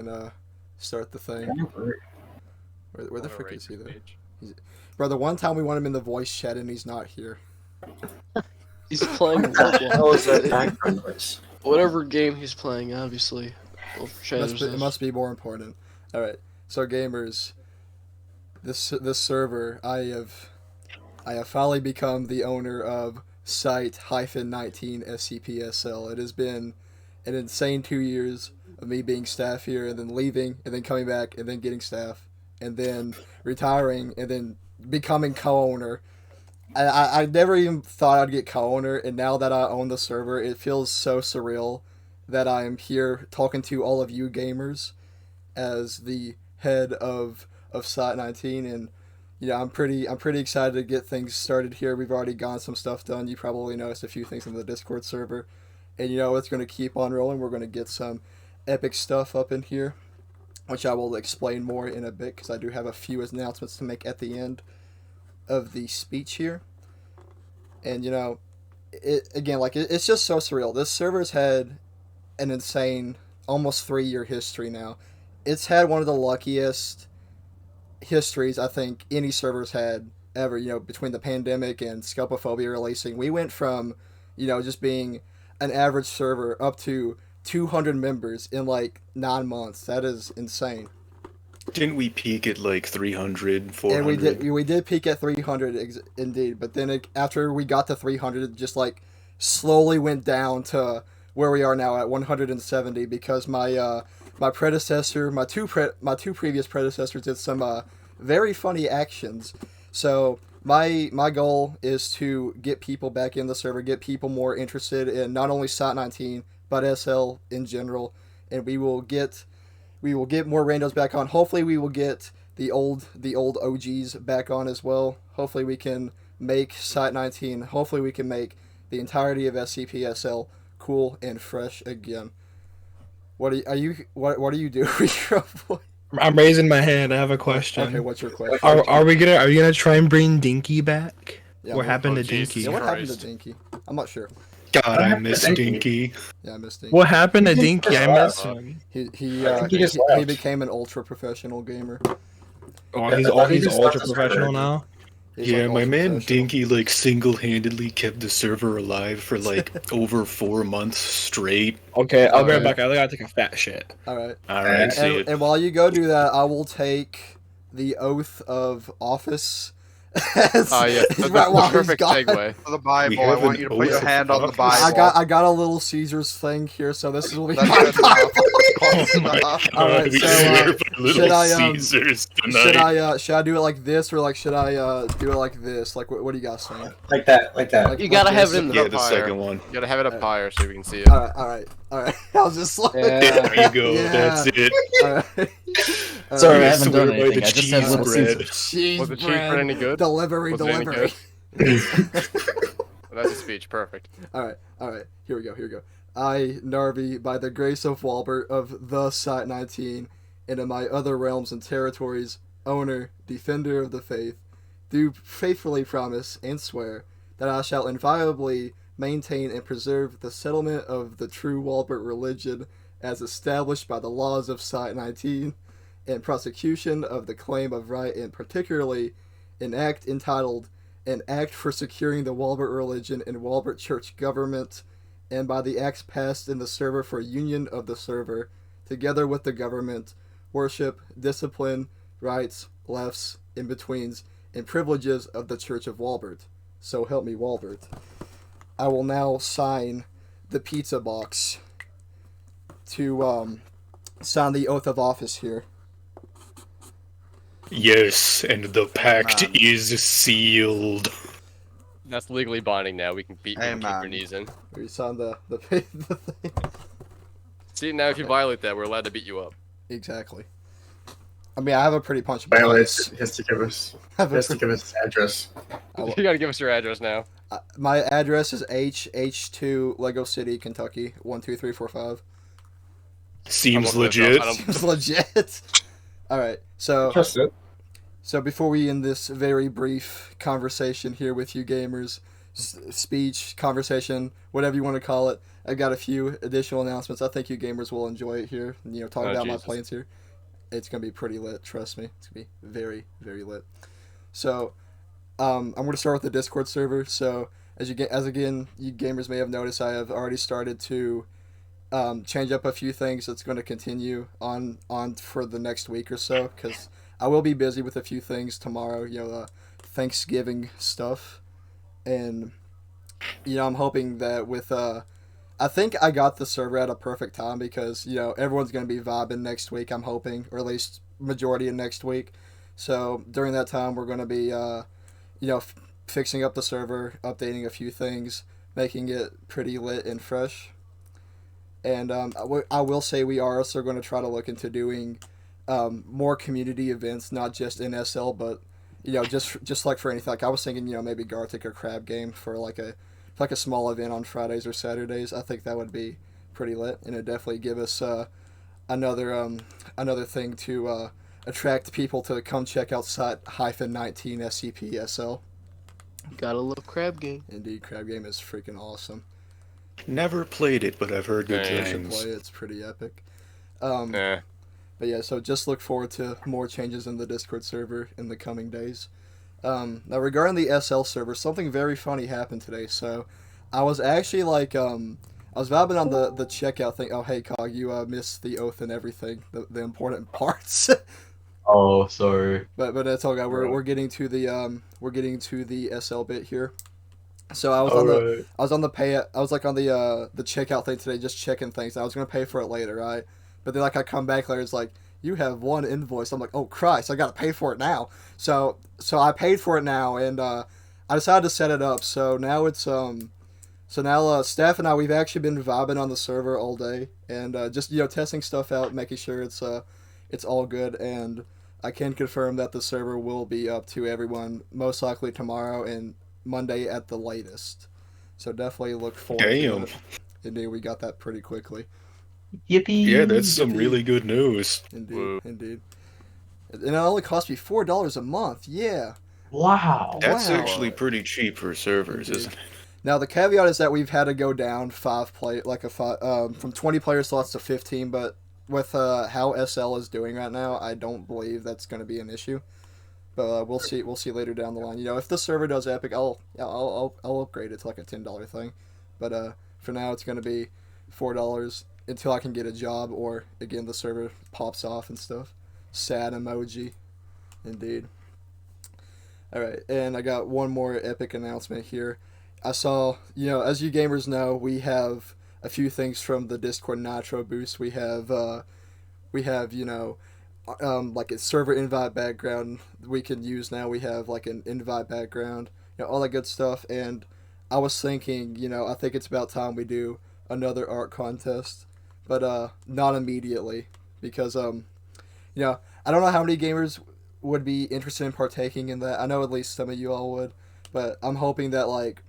and start the thing. Where the frick is he though? Bro, the one time we want him in the voice chat and he's not here. He's playing What the hell is that background noise? whatever game he's playing, obviously. It must be more important. All right, so gamers, this server, I have finally become the owner of Site-19 SCPSL. It has been an insane 2 years of me being staff here and then leaving and then coming back and then getting staff and then retiring and then becoming co-owner. I never even thought I'd get co-owner, and now that I own the server, it feels so surreal that I'm here talking to all of you gamers as the head of Site-19, and I'm pretty excited to get things started here. We've already gotten some stuff done. You probably noticed a few things in the Discord server, and it's going to keep on rolling. We're going to get some epic stuff up in here, which I will explain more in a bit because I do have a few announcements to make at the end of the speech here. And it's just so surreal. This server's had an insane almost 3-year history now. It's had one of the luckiest histories I think any server's had ever, between the pandemic and Scopophobia releasing. We went from just being an average server up to 200 members in like 9 months. That is insane. Didn't we peak at like 300, 400? And we did peak at 300 indeed, but then after we got to 300, it just like slowly went down to where we are now at 170 because my predecessor, my two previous predecessors did some very funny actions. So my goal is to get people back in the server, get people more interested in not only Site-19 but SL in general, and we will get more randos back on. Hopefully we will get the old OGs back on as well. Hopefully we can make Site-19. Hopefully we can make the entirety of SCPSL cool and fresh again. What are you doing? I'm raising my hand. I have a question. Okay, what's your question? Are we gonna try and bring Dinky back? Yeah, what happened to Dinky? Yeah, what happened to Dinky? I'm not sure. God, I miss Dinky. Yeah, I miss Dinky. What happened to Dinky? I miss him. He became an ultra professional gamer. Oh, he's ultra professional now. Yeah, my man Dinky single-handedly kept the server alive for over 4 months straight. Okay, I'll be right back. I gotta take a fat shit. Alright. Alright, and while you go do that, I will take the oath of office. Yes, that's the perfect segue. For the Bible, I want you to put your hand on the Bible. I got a little Caesar's thing here, so this will be That's my good enough. Oh my God, Alright, we so, swear by little Caesars tonight. should I do it like this, or should I do it like this? What do you guys think? Like that. You gotta have it in the second one. You gotta have it up higher so we can see it. Alright. I was just like... There you go, Yeah. that's it. Alright. Sorry, I haven't Swear done by anything. the I just have cheese little bread. Caesars. Cheese Was the cheese bread. bread any good? Delivery. Was it any good? That's a speech, perfect. Alright, here we go. I, Narvi, by the grace of Walbert of the Site-19, and in my other realms and territories, owner, defender of the faith, do faithfully promise and swear that I shall inviolably maintain and preserve the settlement of the true Walbert religion as established by the laws of Site-19, and prosecution of the claim of right, and particularly an act entitled An Act for Securing the Walbert Religion and Walbert Church Government, and by the acts passed in the server for union of the server, together with the government, worship, discipline, rights, lefts, in-betweens, and privileges of the Church of Walbert. So help me, Walbert. I will now sign the pizza box to sign the oath of office here. Yes, and the pact is sealed. That's legally binding now. We can keep your knees in. We signed the thing. See, now if you violate that, we're allowed to beat you up. Exactly. I mean, I have a pretty punchable. He has to give us his address. You gotta give us your address now. My address is H2 Lego City, Kentucky 12345. Seems legit. Seems legit. All right, so Trust it. So before we end this very brief conversation here with you gamers, speech, conversation, whatever you want to call it, I got a few additional announcements. I think you gamers will enjoy it here. You know, talking about Jesus. my plans here. It's gonna be pretty lit. Trust me, it's gonna be very, very lit. So, I'm gonna start with the Discord server. So, as again, you gamers may have noticed, I have already started to change up a few things. That's going to continue on for the next week or so because I will be busy with a few things tomorrow. You know, Thanksgiving stuff, and you know, I'm hoping that with I think I got the server at a perfect time because you know everyone's going to be vibing next week. I'm hoping, or at least majority of next week. So during that time, we're going to be you know fixing up the server, updating a few things, making it pretty lit and fresh. And I will say we are also going to try to look into doing more community events, not just in SL, but you know, just like for anything. Like I was thinking, you know, maybe Gartic or Crab Game for like a small event on Fridays or Saturdays. I think that would be pretty lit, and it definitely give us another thing to attract people to come check out Site-19 SCP-SL. Gotta love Crab Game. Indeed, Crab Game is freaking awesome. Never played it, but I've heard good You should things. play it. It's pretty epic. Nah. But yeah, so just look forward to more changes in the Discord server in the coming days. Now regarding the SL server, something very funny happened today. So I was actually like, I was vibing on the checkout thing. Oh hey Cog, you missed the oath and everything, the important parts. Oh, sorry. But it's all good. We're getting to the SL bit here. So I was on the checkout thing today, just checking things. I was gonna pay for it later, right? But then like I come back later, it's like you have one invoice. I'm like, oh Christ, I gotta pay for it now. So I paid for it now, and I decided to set it up. So now it's Steph and I, we've actually been vibing on the server all day and just you know testing stuff out, making sure it's all good. And I can confirm that the server will be up to everyone most likely tomorrow and Monday at the latest. So definitely look forward to it. Indeed, we got that pretty quickly. Yippee! Yeah, that's some really good news. Indeed, Woo. indeed. And it only cost me $4 a month. Yeah. Wow. That's Wow. actually pretty cheap for servers, Indeed. isn't it? Now the caveat is that we've had to go down from 20 player slots to 15, but with how SL is doing right now, I don't believe that's going to be an issue. But we'll see. We'll see later down the line. You know, if the server does epic, I'll upgrade it to like a $10 thing. But for now, it's going to be $4 until I can get a job or again the server pops off and stuff. Sad emoji, indeed. All right, and I got one more epic announcement here. I saw, you know, as you gamers know, we have a few things from the Discord Nitro boost. We have, you know, like a server invite background we can use now. We have like an invite background, you know, all that good stuff. And I was thinking, you know, I think it's about time we do another art contest, but not immediately because you know, I don't know how many gamers would be interested in partaking in that. I know at least some of you all would, but I'm hoping that like,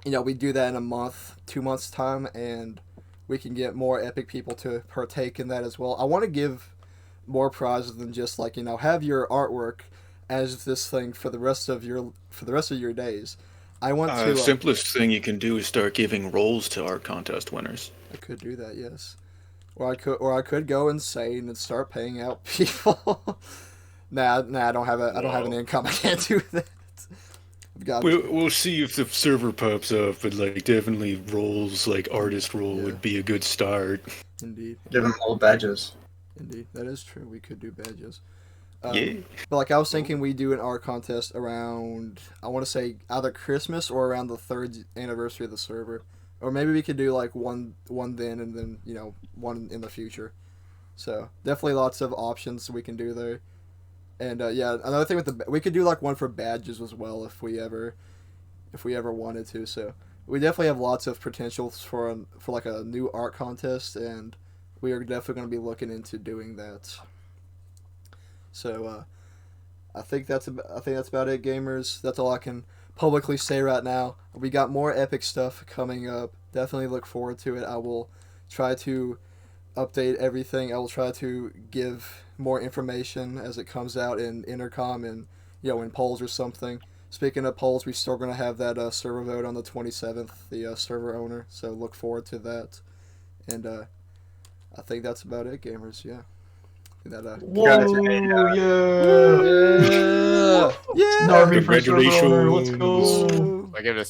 you know, we do that in a month, 2 months time, and we can get more epic people to partake in that as well. I want to give more prizes than just like, you know, have your artwork as this thing for the rest of your days. I want to The simplest thing you can do is start giving roles to art contest winners. I could do that, yes. Or I could go insane and start paying out people. Nah, I don't have an income. I can't do that. We'll see if the server pops up, but like definitely roles like artist role would be a good start. Indeed. Give them all badges. Indeed, that is true. We could do badges. Yeah. But like I was thinking, we do an art contest around, I want to say either Christmas or around the 3rd anniversary of the server, or maybe we could do like one then and then, you know, one in the future. So definitely lots of options we can do there. And yeah, another thing we could do like one for badges as well if we ever wanted to. So we definitely have lots of potentials for like a new art contest, and we are definitely going to be looking into doing that. So I think that's about it, gamers. That's all I can publicly say right now. We got more epic stuff coming up. Definitely look forward to it. I will try to update everything. I will try to give more information as it comes out in intercom and, you know, in polls or something. speaking of polls, we're still gonna have that server vote on the 27th. The server owner. So look forward to that. And I think that's about it, gamers. Yeah. That, Whoa, yeah. yeah. Narvi for server owner, let's go. I give it a